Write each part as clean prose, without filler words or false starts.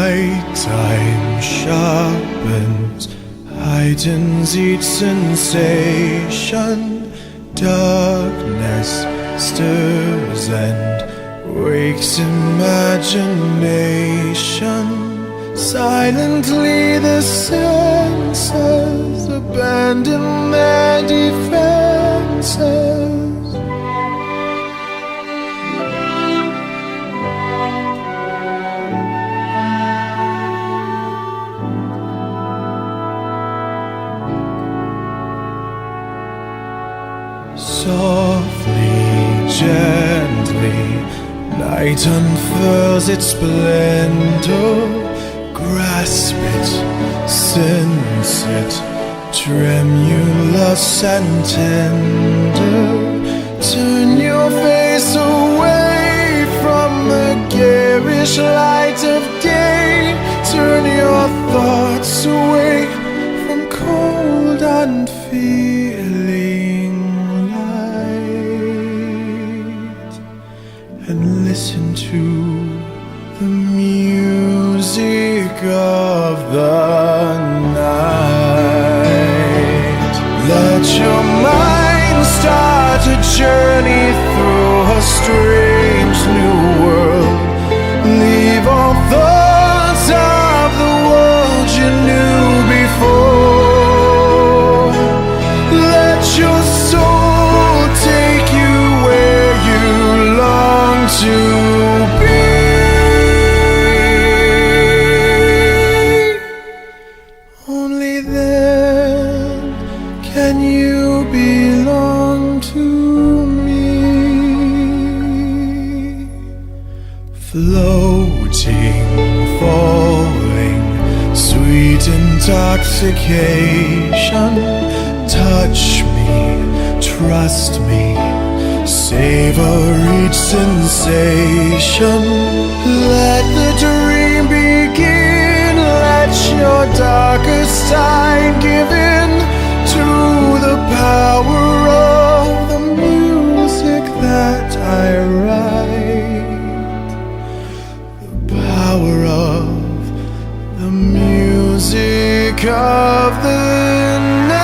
Nighttime sharpens, heightens each sensation. Darkness stirs and wakes imagination. Silently the senses abandon their defenses. Softly, gently, night unfurls its splendor. Grasp it, sense it, tremulous and tender. Turn your face away from the garish light of day. Turn your thoughts away from cold unfeeling light, and listen to the music of the night. Let your mind start a journey through a strange new world. Leave all thoughts of the world you knew before. Let your soul take you where you long to be. Only then can you belong to me. Floating, falling, sweet intoxication. Touch me, trust me, savor each sensation. Let the dream begin. Let your darkest side give in to the power of the music that I write. The power of the music of the night.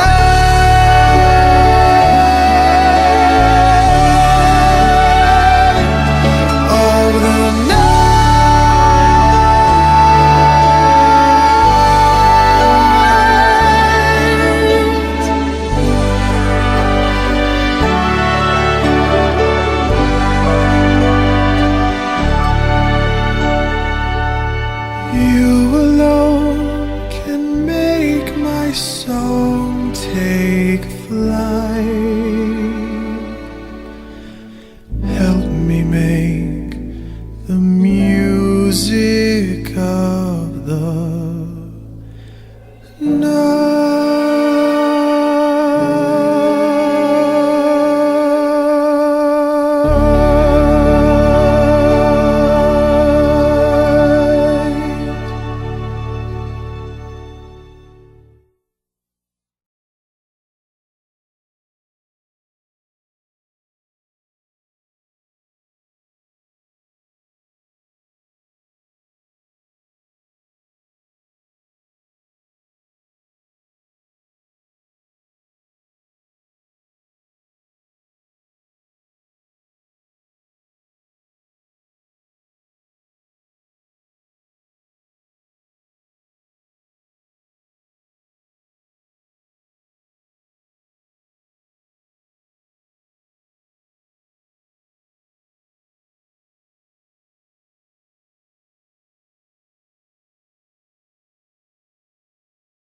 You alone can make my song take flight.